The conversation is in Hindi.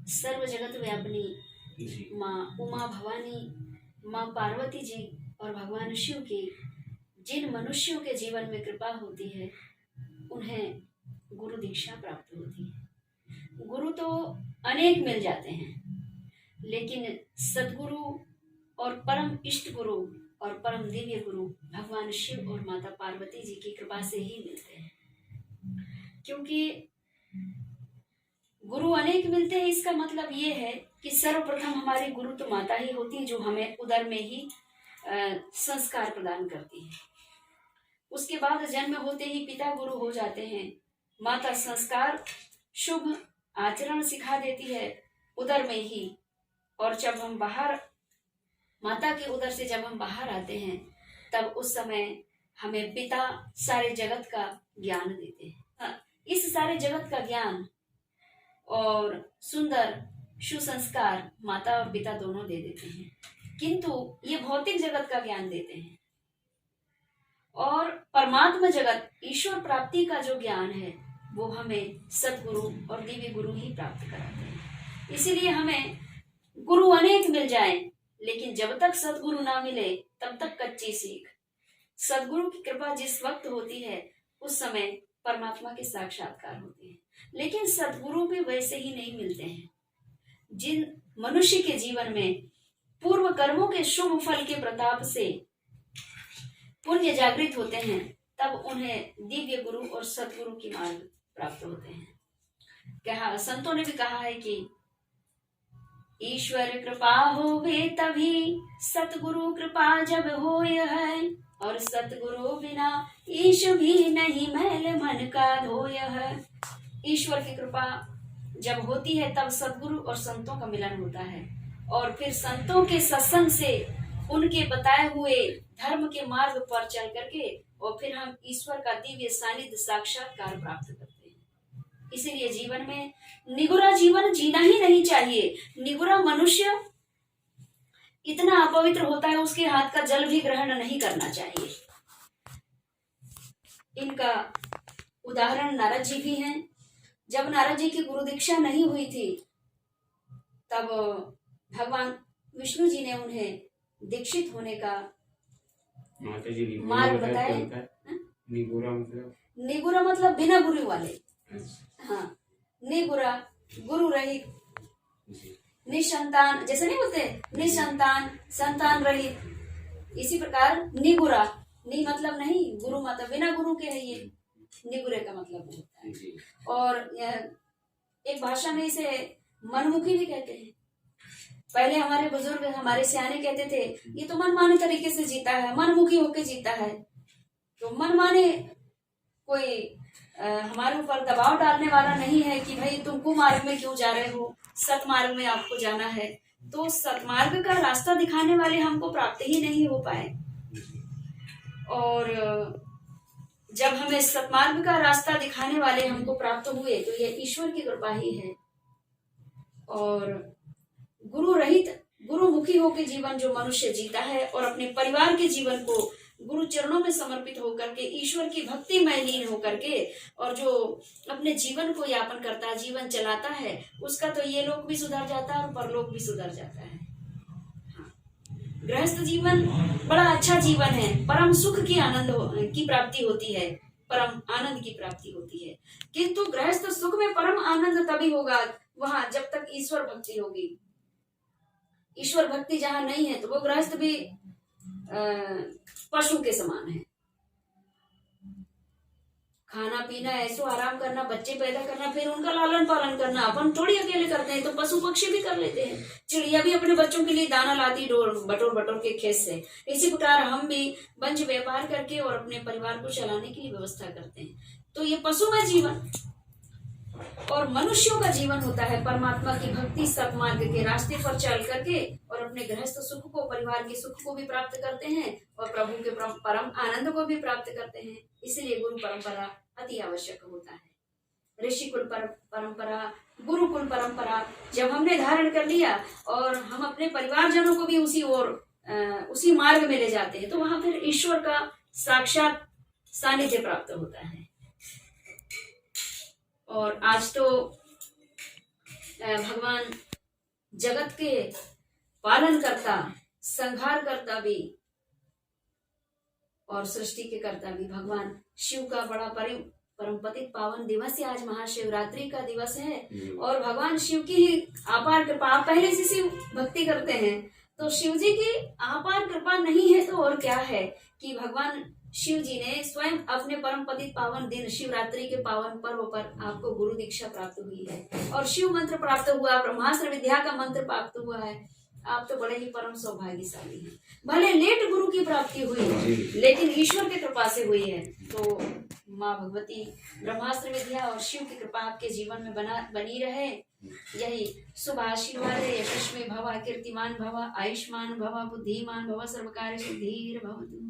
सर्व जगत व्यापिनी माँ उमा भवानी, माँ पार्वती जी और भगवान शिव की जिन मनुष्यों के जीवन में कृपा होती है उन्हें गुरु दीक्षा प्राप्त होती है। गुरु तो अनेक मिल जाते हैं, लेकिन सदगुरु और परम इष्ट गुरु और परम दिव्य गुरु भगवान शिव और माता पार्वती जी की कृपा से ही मिलते हैं। क्योंकि गुरु अनेक मिलते हैं, इसका मतलब ये है कि सर्वप्रथम हमारी गुरु तो माता ही होती है, जो हमें उदर में ही संस्कार प्रदान करती है। उसके बाद जन्म होते ही पिता गुरु हो जाते हैं। माता संस्कार शुभ आचरण सिखा देती है उदर में ही, और जब हम बाहर माता के उदर से जब हम बाहर आते हैं तब उस समय हमें पिता सारे जगत का ज्ञान देते हैं। इस सारे जगत का ज्ञान और सुंदर सुसंस्कार माता और पिता दोनों दे देते हैं, किंतु ये भौतिक जगत का ज्ञान देते हैं। और परमात्मा जगत ईश्वर प्राप्ति का जो ज्ञान है वो हमें सदगुरु और दिव्य गुरु ही प्राप्त कराते हैं। इसीलिए हमें गुरु अनेक मिल जाएं, लेकिन जब तक सदगुरु ना मिले तब तक कच्ची सीख। सदगुरु की कृपा जिस वक्त होती है उस समय परमात्मा के साक्षात्कार होते हैं, लेकिन सदगुरु भी वैसे ही नहीं मिलते हैं। जिन मनुष्य के जीवन में पूर्व कर्मों के शुभ फल के प्रताप से पुण्य जागृत होते हैं तब उन्हें दिव्य गुरु और सदगुरु की मार्ग प्राप्त होते हैं। कहा संतों ने भी कहा है कि ईश्वर कृपा होवे तभी, सतगुरु कृपा जब होय है, और सतगुरु बिना ईश भी नहीं मैल मन का धोय है। ईश्वर की कृपा जब होती है तब सतगुरु और संतों का मिलन होता है, और फिर संतों के सत्संग से उनके बताए हुए धर्म के मार्ग पर चल करके और फिर हम ईश्वर का दिव्य सानिध्य साक्षात्कार प्राप्त करते हैं। इसीलिए जीवन में निगुरा जीवन जीना ही नहीं चाहिए। निगुरा मनुष्य इतना अपवित्र होता है, उसके हाथ का जल भी ग्रहण नहीं करना चाहिए। इनका उदाहरण नारद जी भी हैं। जब नारद जी की गुरु दीक्षा नहीं हुई थी तब भगवान विष्णु जी ने उन्हें दीक्षित होने का मार्ग बताया। निगुरा मतलब बिना गुरु वाले। हाँ, निगुरा गुरु रहित, निसंतान, जैसे नहीं बोलते निसंतान संतान रहित, इसी प्रकार निगुरा। नि मतलब नहीं, गुरु मतलब बिना गुरु के है, ये निगुरे का मतलब होता है। और एक भाषा में इसे मनमुखी भी कहते हैं। पहले हमारे बुजुर्ग हमारे सियाने कहते थे ये तो मनमाने तरीके से जीता है, मनमुखी होके जीता है। तो मनमाने कोई हमारे ऊपर दबाव डालने वाला नहीं है कि भाई तुम कुमार्ग में क्यों जा रहे हो, सतमार्ग में आपको जाना है। तो सतमार्ग का रास्ता दिखाने वाले हमको प्राप्त ही नहीं हो पाए, और जब हमें सतमार्ग का रास्ता दिखाने वाले हमको प्राप्त हुए तो ये ईश्वर की कृपा ही है। और गुरु रहित गुरुमुखी होकर जीवन जो मनुष्य जीता है और अपने परिवार के जीवन को गुरु चरणों में समर्पित होकर के ईश्वर की भक्ति में लीन होकर के और जो अपने जीवन को यापन करता है, जीवन चलाता है, उसका तो ये लोक भी सुधर जाता है और परलोक भी सुधर जाता है। हाँ। गृहस्थ जीवन बड़ा अच्छा जीवन है, परम सुख की आनंद की प्राप्ति होती है, परम आनंद की प्राप्ति होती है। किंतु गृहस्थ सुख में परम आनंद तभी होगा वहां जब तक ईश्वर भक्ति होगी। ईश्वर भक्ति जहां नहीं है तो वो गृहस्थ भी पशु के समान है। खाना पीना, ऐसो आराम करना, बच्चे पैदा करना, फिर उनका लालन पालन करना अपन थोड़ी अकेले करते हैं, तो पशु पक्षी भी कर लेते हैं। चिड़िया भी अपने बच्चों के लिए दाना लाती बटोर बटोर के खेत से। इसी प्रकार हम भी वंश व्यापार करके और अपने परिवार को चलाने की व्यवस्था करते हैं। तो ये पशुमय जीवन और मनुष्यों का जीवन होता है परमात्मा की भक्ति सतमार्ग के रास्ते पर चल करके और अपने गृहस्थ सुख को, परिवार के सुख को भी प्राप्त करते हैं और प्रभु के परम आनंद को भी प्राप्त करते हैं। इसलिए गुरु परंपरा अति आवश्यक होता है। ऋषि कुल परंपरा, गुरुकुल परंपरा जब हमने धारण कर लिया और हम अपने परिवारजनों को भी उसी मार्ग में ले जाते हैं तो वहां फिर ईश्वर का साक्षात सानिध्य प्राप्त होता है। और आज तो भगवान जगत के पालन करता, संहार करता भी और सृष्टि के कर्ता भी भगवान शिव का बड़ा परमपतित पावन दिवस है। आज महाशिवरात्रि का दिवस है और भगवान शिव की ही अपार कृपा। आप पहले से शिव भक्ति करते हैं तो शिव जी की अपार कृपा नहीं है तो और क्या है कि भगवान शिव जी ने स्वयं अपने परमपतित पावन दिन शिवरात्रि के पावन पर्व पर आपको गुरु दीक्षा प्राप्त हुई है और शिव मंत्र प्राप्त हुआ, ब्रह्मास्त्र विद्या का मंत्र प्राप्त हुआ है। आप तो बड़े ही परम सौभाग्यशाली हैं। भले लेट गुरु की प्राप्ति हुई लेकिन ईश्वर की कृपा से हुई है। तो माँ भगवती ब्रह्मास्त्र विद्या और शिव की कृपा आपके जीवन में बनी रहे। यही शुभ आशीर्वाद है। यशस्वी भव, कीर्तिमान भव, आयुष्मान भव, बुद्धिमान भव, सर्व कार्य सिद्धिर्भवतु।